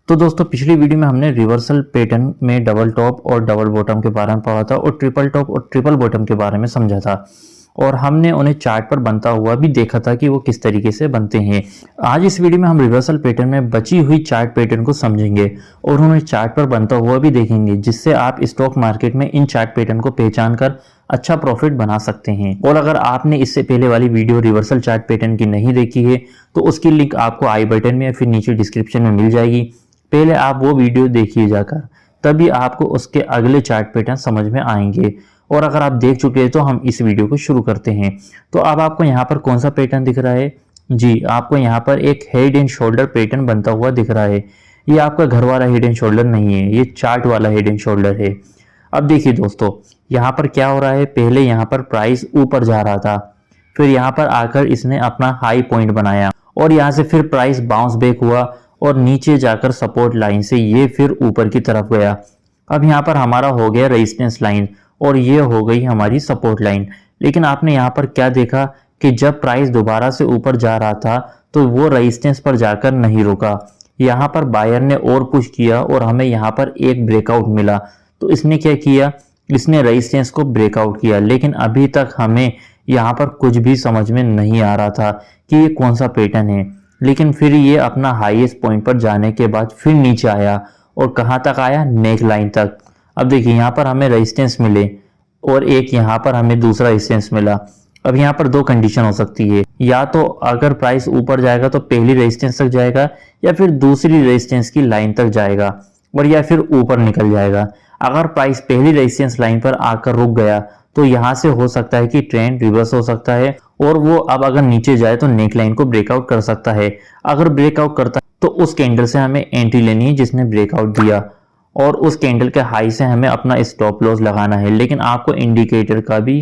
तो दोस्तों पिछली वीडियो में हमने रिवर्सल पैटर्न में डबल टॉप और डबल बॉटम के बारे में पढ़ा था और ट्रिपल टॉप और ट्रिपल बॉटम के बारे में समझा था और हमने उन्हें चार्ट पर बनता हुआ भी देखा था कि वो किस तरीके से बनते हैं। आज इस वीडियो में हम रिवर्सल पैटर्न में बची हुई चार्ट पैटर्न को समझेंगे और उन्हें चार्ट पर बनता हुआ भी देखेंगे, जिससे आप स्टॉक मार्केट में इन चार्ट पैटर्न को पहचान कर अच्छा प्रॉफिट बना सकते हैं। और अगर आपने इससे पहले वाली वीडियो रिवर्सल चार्ट पैटर्न की नहीं देखी है तो उसकी लिंक आपको आई बटन में या फिर नीचे डिस्क्रिप्शन में मिल जाएगी। पहले आप वो वीडियो देखिए जाकर, तभी आपको उसके अगले चार्ट पैटर्न समझ में आएंगे। और अगर आप देख चुके हैं तो हम इस वीडियो को शुरू करते हैं। तो अब आपको यहाँ पर कौन सा पैटर्न दिख रहा है? जी, आपको यहाँ पर एक हेड एंड शोल्डर पैटर्न बनता हुआ दिख रहा है। ये आपका घर वाला हेड एंड शोल्डर नहीं है, ये चार्ट वाला हेड एंड शोल्डर है। अब देखिए दोस्तों, यहाँ पर क्या हो रहा है, पहले यहाँ पर प्राइस ऊपर जा रहा था, फिर यहाँ पर आकर इसने अपना हाई पॉइंट बनाया और यहाँ से फिर प्राइस बाउंस बैक हुआ और नीचे जाकर सपोर्ट लाइन से ये फिर ऊपर की तरफ गया। अब यहाँ पर हमारा हो गया रेजिस्टेंस लाइन और ये हो गई हमारी सपोर्ट लाइन। लेकिन आपने यहाँ पर क्या देखा कि जब प्राइस दोबारा से ऊपर जा रहा था तो वो रेजिस्टेंस पर जाकर नहीं रुका। यहाँ पर बायर ने और पुश किया और हमें यहाँ पर एक ब्रेकआउट मिला। तो इसने क्या किया, इसने रेजिस्टेंस को ब्रेकआउट किया। लेकिन अभी तक हमें यहाँ पर कुछ भी समझ में नहीं आ रहा था कि ये कौन सा पैटर्न है। लेकिन फिर ये अपना हाईएस्ट पॉइंट पर जाने के बाद फिर नीचे आया और कहाँ तक आया, नेक लाइन तक। अब देखिए यहाँ पर हमें रेजिस्टेंस मिले और एक यहाँ पर हमें दूसरा रेजिस्टेंस मिला। अब यहाँ पर दो कंडीशन हो सकती है, या तो अगर प्राइस ऊपर जाएगा तो पहली रेजिस्टेंस तक जाएगा या फिर दूसरी रेजिस्टेंस की लाइन तक जाएगा और या फिर ऊपर निकल जाएगा। अगर प्राइस पहली रेजिस्टेंस लाइन पर आकर रुक गया तो यहाँ से हो सकता है कि ट्रेंड रिवर्स हो सकता है और वो अब अगर नीचे जाए तो नेक लाइन को ब्रेकआउट कर सकता है। अगर ब्रेकआउट करता है तो उस कैंडल से हमें एंट्री लेनी है जिसने ब्रेकआउट दिया और उस कैंडल के हाई से हमें अपना स्टॉप लॉस लगाना है। लेकिन आपको इंडिकेटर का भी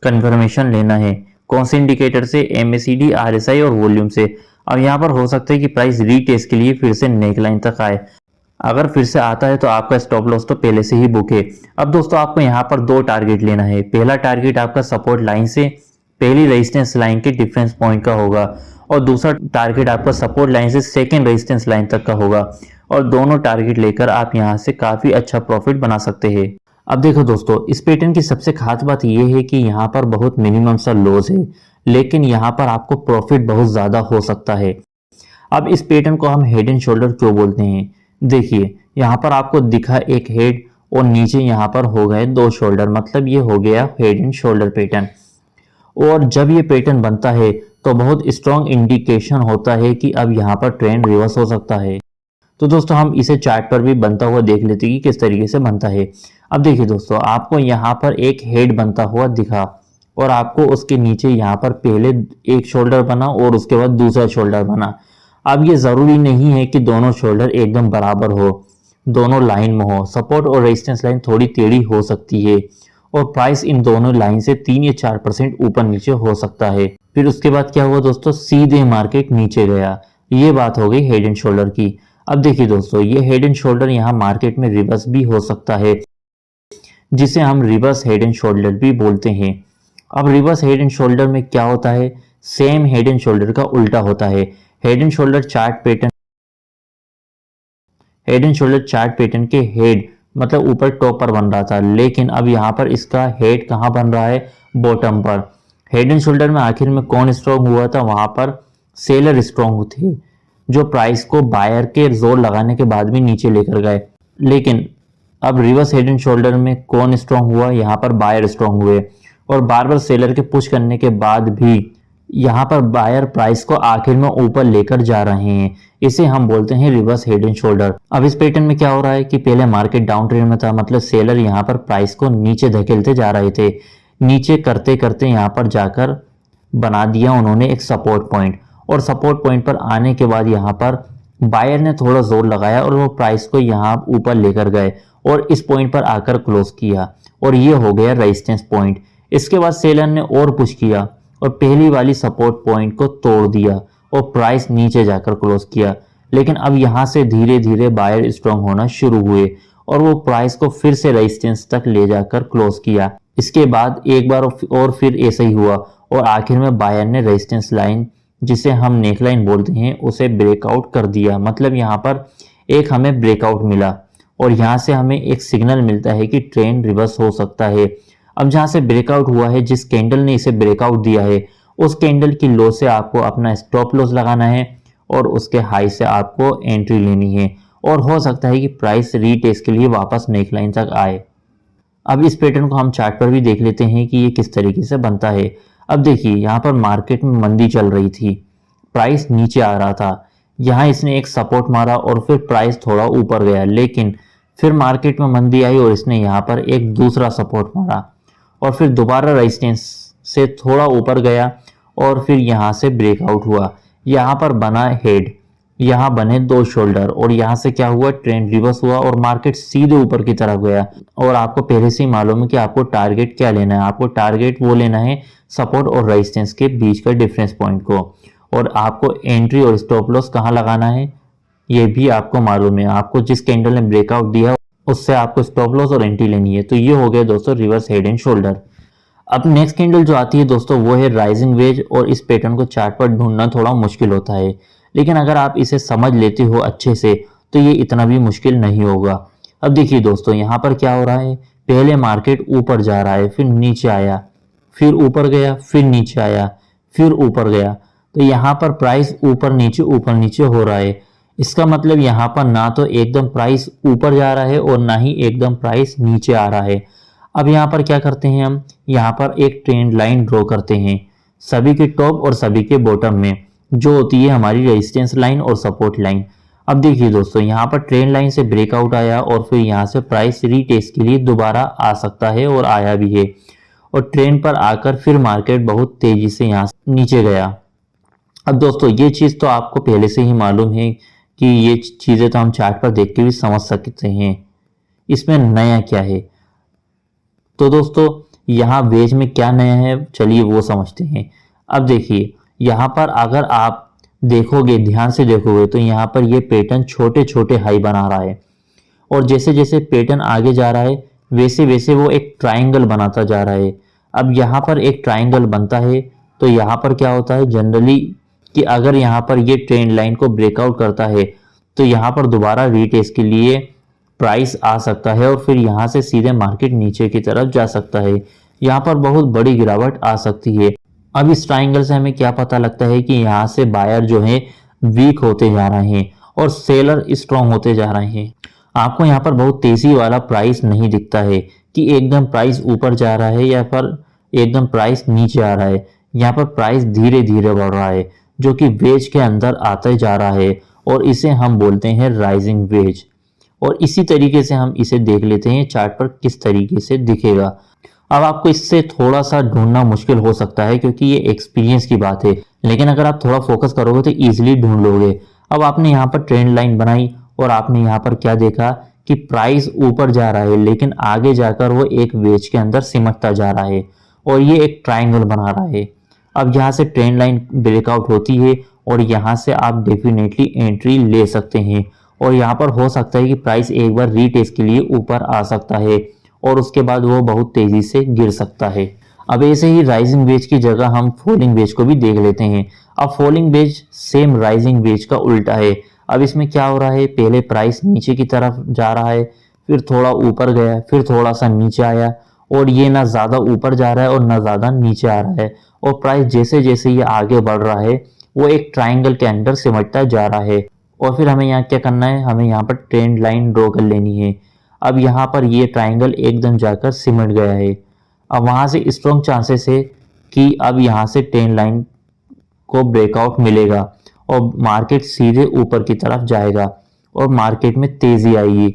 कंफर्मेशन लेना है। कौन से इंडिकेटर से? MACD, RSI और वॉल्यूम से। अब यहाँ पर हो सकता है कि प्राइस रीटेस्ट के लिए फिर से नेक लाइन तक आए। अगर फिर से आता है तो आपका स्टॉप लॉस तो पहले से ही बुक है। अब दोस्तों आपको यहाँ पर दो टारगेट लेना है। पहला टारगेट आपका सपोर्ट लाइन से पहली रेजिस्टेंस लाइन के डिफरेंस पॉइंट का होगा और दूसरा टारगेट आपका सपोर्ट लाइन से सेकेंड रेजिस्टेंस लाइन तक का होगा। और दोनों टारगेट लेकर आप यहाँ से काफी अच्छा प्रॉफिट बना सकते हैं। अब देखो दोस्तों, इस पैटर्न की सबसे खास बात यह है कि यहाँ पर बहुत मिनिमम सा लॉस है, लेकिन यहाँ पर आपको प्रॉफिट बहुत ज्यादा हो सकता है। अब इस पैटर्न को हम हेड एंड शोल्डर क्यों बोलते हैं? देखिए यहाँ पर आपको दिखा एक हेड और नीचे यहाँ पर हो गए दो शोल्डर, मतलब ये हो गया हेड एंड शोल्डर पैटर्न। और जब ये पैटर्न बनता है तो बहुत स्ट्रॉन्ग इंडिकेशन होता है कि अब यहाँ पर ट्रेंड रिवर्स हो सकता है। तो दोस्तों हम इसे चार्ट पर भी बनता हुआ देख लेते हैं कि किस तरीके से बनता है। अब देखिए दोस्तों, आपको यहाँ पर एक हेड बनता हुआ दिखा और आपको उसके नीचे यहाँ पर पहले एक शोल्डर बना और उसके बाद दूसरा शोल्डर बना। अब ये जरूरी नहीं है कि दोनों शोल्डर एकदम बराबर हो, दोनों लाइन में हो। सपोर्ट और रेजिस्टेंस लाइन थोड़ी टेढ़ी हो सकती है और प्राइस इन दोनों लाइन से 3 या 4% ऊपर नीचे हो सकता है। फिर उसके बाद क्या हुआ दोस्तों, सीधे मार्केट नीचे गया। ये बात हो गई हेड एंड शोल्डर की। अब देखिए दोस्तों, ये हेड एंड शोल्डर यहाँ मार्केट में रिवर्स भी हो सकता है, जिसे हम रिवर्स हेड एंड शोल्डर भी बोलते हैं। अब रिवर्स हेड एंड शोल्डर में क्या होता है, सेम हेड एंड शोल्डर का उल्टा होता है। Head and shoulder chart pattern के हेड मतलब ऊपर टॉप पर बन रहा था, लेकिन अब यहाँ पर इसका हेड कहाँ बन रहा है, बॉटम पर। हेड एंड शोल्डर में आखिर में कौन स्ट्रॉन्ग हुआ था? वहां पर सेलर स्ट्रॉन्ग थे, जो प्राइस को बायर के जोर लगाने के बाद भी नीचे लेकर गए। लेकिन अब रिवर्स हेड एंड शोल्डर में कौन स्ट्रॉन्ग हुआ? यहाँ पर बायर स्ट्रॉन्ग हुए और बार बार सेलर के पुश करने के बाद भी यहाँ पर बायर प्राइस को आखिर में ऊपर लेकर जा रहे हैं। इसे हम बोलते हैं रिवर्स हेड एंड शोल्डर। अब इस पैटर्न में क्या हो रहा है कि पहले मार्केट डाउन ट्रेंड में था, मतलब सेलर यहाँ पर प्राइस को नीचे धकेलते जा रहे थे। नीचे करते करते यहाँ पर जाकर बना दिया उन्होंने एक सपोर्ट पॉइंट और सपोर्ट पॉइंट पर आने के बाद यहाँ पर बायर ने थोड़ा जोर लगाया और वो प्राइस को यहाँ ऊपर लेकर गए और इस पॉइंट पर आकर क्लोज किया और ये हो गया रेजिस्टेंस पॉइंट। इसके बाद सेलर ने और पुश किया और पहली वाली सपोर्ट पॉइंट को तोड़ दिया और प्राइस नीचे जाकर क्लोज किया। लेकिन अब यहाँ से धीरे धीरे बायर स्ट्रॉन्ग होना शुरू हुए और वो प्राइस को फिर से रेजिस्टेंस तक ले जाकर क्लोज किया। इसके बाद एक बार और फिर ऐसा ही हुआ और आखिर में बायर ने रेजिस्टेंस लाइन, जिसे हम नेकलाइन बोलते हैं, उसे ब्रेकआउट कर दिया। मतलब यहाँ पर एक हमें ब्रेकआउट मिला और यहाँ से हमें एक सिग्नल मिलता है कि ट्रेंड रिवर्स हो सकता है। अब जहाँ से ब्रेकआउट हुआ है, जिस कैंडल ने इसे ब्रेकआउट दिया है, उस कैंडल की लो से आपको अपना स्टॉप लॉस लगाना है और उसके हाई से आपको एंट्री लेनी है और हो सकता है कि प्राइस रीटेस्ट के लिए वापस नेक लाइन तक आए। अब इस पैटर्न को हम चार्ट पर भी देख लेते हैं कि ये किस तरीके से बनता है। अब देखिए यहाँ पर मार्केट में मंदी चल रही थी, प्राइस नीचे आ रहा था, यहाँ इसने एक सपोर्ट मारा और फिर प्राइस थोड़ा ऊपर गया, लेकिन फिर मार्केट में मंदी आई और इसने यहाँ पर एक दूसरा सपोर्ट मारा और फिर दोबारा रेजिस्टेंस से थोड़ा ऊपर गया और फिर यहाँ से ब्रेकआउट हुआ। यहाँ पर बना हेड, यहाँ बने दो शोल्डर और यहाँ से क्या हुआ, ट्रेंड रिवर्स हुआ और मार्केट सीधे ऊपर की तरफ गया। और आपको पहले से ही मालूम है कि आपको टारगेट क्या लेना है, आपको टारगेट वो लेना है सपोर्ट और रेजिस्टेंस के बीच का डिफरेंस पॉइंट को, और आपको एंट्री और स्टॉप लॉस कहाँ लगाना है ये भी आपको मालूम है। आपको जिस कैंडल ने ब्रेकआउट दिया उससे आपको स्टॉप लॉस और एंट्री लेनी है। तो ये हो गया दोस्तों रिवर्स हेड एंड शोल्डर। अब नेक्स्ट कैंडल जो आती है दोस्तों वो है राइजिंग वेज, और इस पैटर्न को चार्ट पर ढूंढना थोड़ा मुश्किल होता है, लेकिन अगर आप इसे समझ लेते हो अच्छे से तो ये इतना भी मुश्किल नहीं होगा। अब देखिए दोस्तों यहाँ पर क्या हो रहा है, पहले मार्केट ऊपर जा रहा है, फिर नीचे आया, फिर ऊपर गया, फिर नीचे आया, फिर ऊपर गया। तो यहाँ पर प्राइस ऊपर नीचे हो रहा है। इसका मतलब यहाँ पर ना तो एकदम प्राइस ऊपर जा रहा है और ना ही एकदम प्राइस नीचे आ रहा है। अब यहाँ पर क्या करते हैं, हम यहाँ पर एक ट्रेंड लाइन ड्रॉ करते हैं सभी के टॉप और सभी के बॉटम में, जो होती है हमारी रेजिस्टेंस लाइन और सपोर्ट लाइन। अब देखिए दोस्तों यहाँ पर ट्रेंड लाइन से ब्रेकआउट आया और फिर यहाँ से प्राइस रीटेस्ट के लिए दोबारा आ सकता है और आया भी है, और ट्रेंड पर आकर फिर मार्केट बहुत तेजी से यहाँ से नीचे गया। अब दोस्तों ये चीज़ तो आपको पहले से ही मालूम है कि ये चीज़ें तो हम चार्ट पर देख के भी समझ सकते हैं, इसमें नया क्या है। तो दोस्तों यहाँ वेज में क्या नया है, चलिए वो समझते हैं। अब देखिए यहाँ पर अगर आप देखोगे, ध्यान से देखोगे, तो यहाँ पर ये पैटर्न छोटे छोटे हाई बना रहा है, और जैसे जैसे पैटर्न आगे जा रहा है वैसे वैसे वो एक ट्राइंगल बनाता जा रहा है। अब यहाँ पर एक ट्राइंगल बनता है तो यहाँ पर क्या होता है जनरली कि अगर यहाँ पर ये ट्रेंड लाइन को ब्रेकआउट करता है तो यहाँ पर दोबारा रीटेस्ट के लिए प्राइस आ सकता है और फिर यहाँ से सीधे मार्केट नीचे की तरफ जा सकता है। यहाँ पर बहुत बड़ी गिरावट आ सकती है। अब इस ट्राइंगल से हमें क्या पता लगता है कि यहाँ से बायर जो है वीक होते जा रहे हैं और सेलर स्ट्रांग होते जा रहे हैं। आपको यहाँ पर बहुत तेजी वाला प्राइस नहीं दिखता है कि एकदम प्राइस ऊपर जा रहा है या फिर एकदम प्राइस नीचे आ रहा है। यहाँ पर प्राइस धीरे धीरे बढ़ रहा है जो कि वेज के अंदर आते जा रहा है, और इसे हम बोलते हैं राइजिंग वेज। और इसी तरीके से हम इसे देख लेते हैं चार्ट पर किस तरीके से दिखेगा। अब आपको इससे थोड़ा सा ढूंढना मुश्किल हो सकता है क्योंकि ये एक्सपीरियंस की बात है, लेकिन अगर आप थोड़ा फोकस करोगे तो इजीली ढूंढ लोगे। अब आपने यहाँ पर ट्रेंड लाइन बनाई और आपने यहाँ पर क्या देखा कि प्राइस ऊपर जा रहा है, लेकिन आगे जाकर वो एक वेज के अंदर सिमटता जा रहा है और ये एक ट्राइंगल बना रहा है। अब यहाँ से ट्रेंड लाइन ब्रेकआउट होती है और यहाँ से आप डेफिनेटली एंट्री ले सकते हैं, और यहाँ पर हो सकता है कि प्राइस एक बार रीटेस्ट के लिए ऊपर आ सकता है और उसके बाद वो बहुत तेजी से गिर सकता है। अब ऐसे ही राइजिंग वेज की जगह हम फॉलिंग वेज को भी देख लेते हैं। अब falling veg same rising veg का उल्टा है। अब इसमें क्या हो रहा है, पहले प्राइस नीचे की तरफ जा रहा है, फिर थोड़ा ऊपर गया, फिर थोड़ा सा नीचे आया, और ये ना ज़्यादा ऊपर जा रहा है और ना ज़्यादा नीचे आ रहा है, और प्राइस जैसे जैसे ये आगे बढ़ रहा है वो एक ट्राइंगल के अंदर सिमटता जा रहा है। और फिर हमें यहाँ क्या करना है, हमें यहाँ पर ट्रेंड लाइन ड्रॉ कर लेनी है। अब यहाँ पर ये ट्राइंगल एकदम जाकर सिमट गया है। अब वहाँ से स्ट्रॉन्ग चांसेस है कि अब यहाँ से ट्रेंड लाइन को ब्रेकआउट मिलेगा और मार्केट सीधे ऊपर की तरफ जाएगा और मार्केट में तेजी आएगी।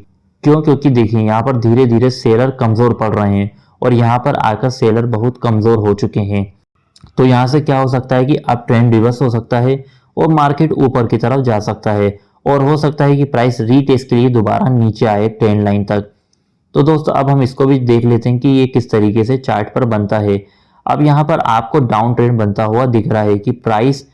क्यों? क्योंकि देखिए यहाँ पर धीरे धीरे सेलर कमज़ोर पड़ रहे हैं और यहाँ पर आकर सेलर बहुत कमज़ोर हो चुके हैं। तो यहाँ से क्या हो सकता है कि अब ट्रेंड रिवर्स हो सकता है और मार्केट ऊपर की तरफ जा सकता है, और हो सकता है कि प्राइस रीटेस्ट के लिए दोबारा नीचे आए ट्रेंड लाइन तक। तो दोस्तों अब हम इसको भी देख लेते हैं कि ये किस तरीके से चार्ट पर बनता है। अब यहाँ पर आपको डाउन ट्रेंड बनता हुआ दिख रहा है कि प्राइस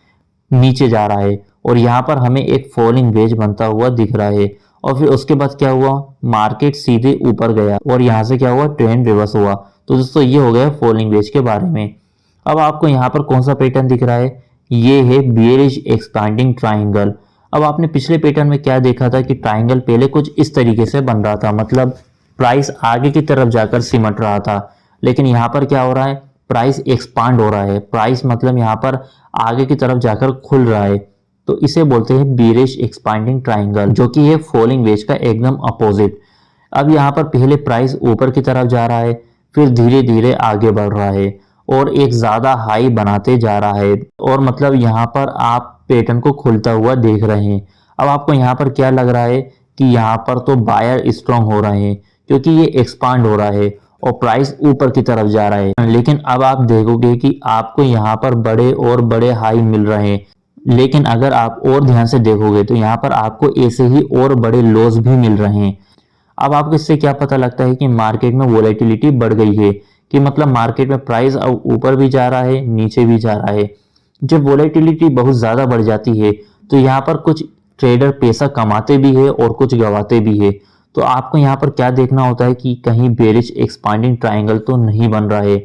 नीचे जा रहा है, और यहाँ पर हमें एक फॉलिंग वेज बनता हुआ दिख रहा है, और फिर उसके बाद क्या हुआ, मार्केट सीधे ऊपर गया और यहाँ से क्या हुआ, ट्रेंड रिवर्स हुआ। तो दोस्तों ये हो गया फॉलिंग वेज के बारे में। अब आपको यहाँ पर कौन सा पैटर्न दिख रहा है, ये है बेयरिश एक्सपांडिंग ट्राइंगल। अब आपने पिछले पैटर्न में क्या देखा था कि ट्राइंगल पहले कुछ इस तरीके से बन रहा था, मतलब प्राइस आगे की तरफ जाकर सिमट रहा था। लेकिन यहाँ पर क्या हो रहा है, प्राइस एक्सपांड हो रहा है। प्राइस मतलब यहाँ पर आगे की तरफ जाकर खुल रहा है, तो इसे बोलते हैं बेरिश एक्सपांडिंग ट्राइंगल, जो कि है फॉलिंग वेज का एकदम अपोजिट। अब यहाँ पर पहले प्राइस ऊपर की तरफ जा रहा है, फिर धीरे धीरे आगे बढ़ रहा है और एक ज्यादा हाई बनाते जा रहा है, और मतलब यहाँ पर आप पैटर्न को खुलता हुआ देख रहे हैं। अब आपको यहाँ पर क्या लग रहा है कि यहाँ पर तो बायर स्ट्रांग हो रहे हैं, क्योंकि ये एक्सपांड हो रहा है और प्राइस ऊपर की तरफ जा रहा है। लेकिन अब आप देखोगे कि आपको यहाँ पर बड़े और बड़े हाई मिल रहे हैं, लेकिन अगर आप और ध्यान से देखोगे तो यहाँ पर आपको ऐसे ही और बड़े लॉस भी मिल रहे हैं। अब आपको इससे क्या पता लगता है कि मार्केट में वोलेटिलिटी बढ़ गई है, कि मतलब मार्केट में प्राइस अब ऊपर भी जा रहा है, नीचे भी जा रहा है। जब वोलेटिलिटी बहुत ज़्यादा बढ़ जाती है तो यहाँ पर कुछ ट्रेडर पैसा कमाते भी है और कुछ गंवाते भी है। तो आपको यहाँ पर क्या देखना होता है कि कहीं बेरिश एक्सपांडिंग ट्राइंगल तो नहीं बन रहा है।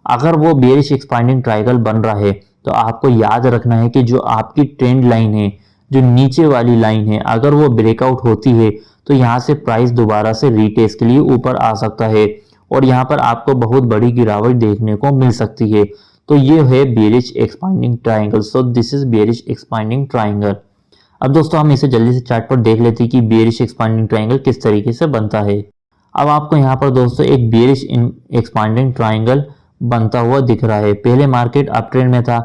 अगर वो बेरिश एक्सपांडिंग ट्राइंगल बन रहा है तो आपको याद रखना है कि जो आपकी ट्रेंड लाइन है, जो नीचे वाली लाइन है, अगर वो ब्रेकआउट होती है तो यहाँ से प्राइस दोबारा से रीटेस्ट के लिए ऊपर आ सकता है और यहाँ पर आपको बहुत बड़ी गिरावट देखने को मिल सकती है। तो ये है bearish expanding triangle. So this is bearish expanding triangle. अब दोस्तों हम इसे जल्दी से चार्ट पर देख लेते हैं कि बेरिश एक्सपांडिंग ट्राइंगल किस तरीके से बनता है। अब आपको यहाँ पर दोस्तों एक बेरिश एक्सपांडिंग ट्राइंगल बनता हुआ दिख रहा है। पहले मार्केट अप ट्रेंड में था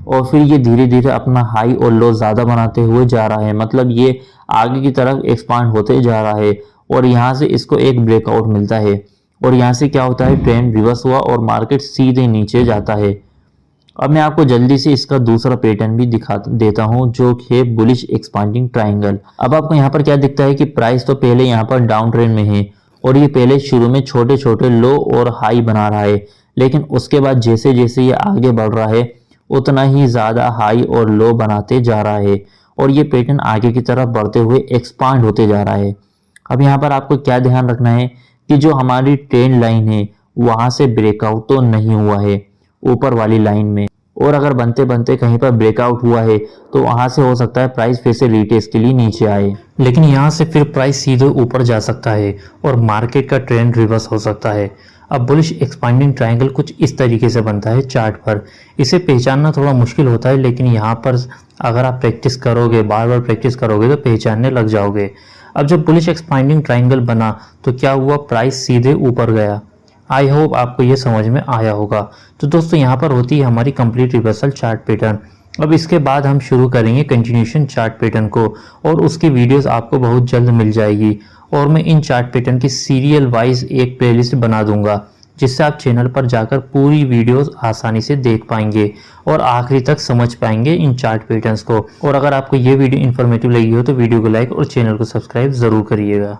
और फिर ये धीरे धीरे अपना हाई और लो ज़्यादा बनाते हुए जा रहा है, मतलब ये आगे की तरफ एक्सपांड होते जा रहा है और यहाँ से इसको एक ब्रेकआउट मिलता है और यहाँ से क्या होता है, ट्रेंड रिवर्स हुआ और मार्केट सीधे नीचे जाता है। अब मैं आपको जल्दी से इसका दूसरा पैटर्न भी दिखा देता हूँ, जो है बुलिश एक्सपांडिंग ट्राइंगल। अब आपको यहाँ पर क्या दिखता है कि प्राइस तो पहले यहाँ पर डाउन ट्रेंड में है और ये पहले शुरू में छोटे छोटे लो और हाई बना रहा है, लेकिन उसके बाद जैसे जैसे ये आगे बढ़ रहा है उतना ही ज़्यादा हाई और लो बनाते जा रहा है और ये पैटर्न आगे की तरफ बढ़ते हुए एक्सपांड होते जा रहा है। अब यहाँ पर आपको क्या ध्यान रखना है कि जो हमारी ट्रेंड लाइन है वहाँ से ब्रेकआउट तो नहीं हुआ है ऊपर वाली लाइन में, और अगर बनते बनते कहीं पर ब्रेकआउट हुआ है तो वहां से हो सकता है प्राइस फिर से रीटेस्ट के लिए नीचे आए, लेकिन यहाँ से फिर प्राइस सीधे ऊपर जा सकता है और मार्केट का ट्रेंड रिवर्स हो सकता है। अब बुलिश एक्सपांडिंग ट्रायंगल कुछ इस तरीके से बनता है चार्ट पर। इसे पहचानना थोड़ा मुश्किल होता है, लेकिन यहाँ पर अगर आप प्रैक्टिस करोगे, बार बार प्रैक्टिस करोगे तो पहचानने लग जाओगे। अब जब बुलिश एक्सपांडिंग ट्रायंगल बना तो क्या हुआ, प्राइस सीधे ऊपर गया। आई होप आपको ये समझ में आया होगा। तो दोस्तों यहाँ पर होती है हमारी कंप्लीट रिवर्सल चार्ट पैटर्न। अब इसके बाद हम शुरू करेंगे कंटिन्यूशन चार्ट पैटर्न को, और उसकी वीडियोस आपको बहुत जल्द मिल जाएगी। और मैं इन चार्ट पैटर्न की सीरियल वाइज एक प्लेलिस्ट बना दूंगा, जिससे आप चैनल पर जाकर पूरी वीडियोस आसानी से देख पाएंगे और आखिरी तक समझ पाएंगे इन चार्ट पैटर्न्स को। और अगर आपको ये वीडियो इन्फॉर्मेटिव लगी हो तो वीडियो को लाइक और चैनल को सब्सक्राइब जरूर करिएगा।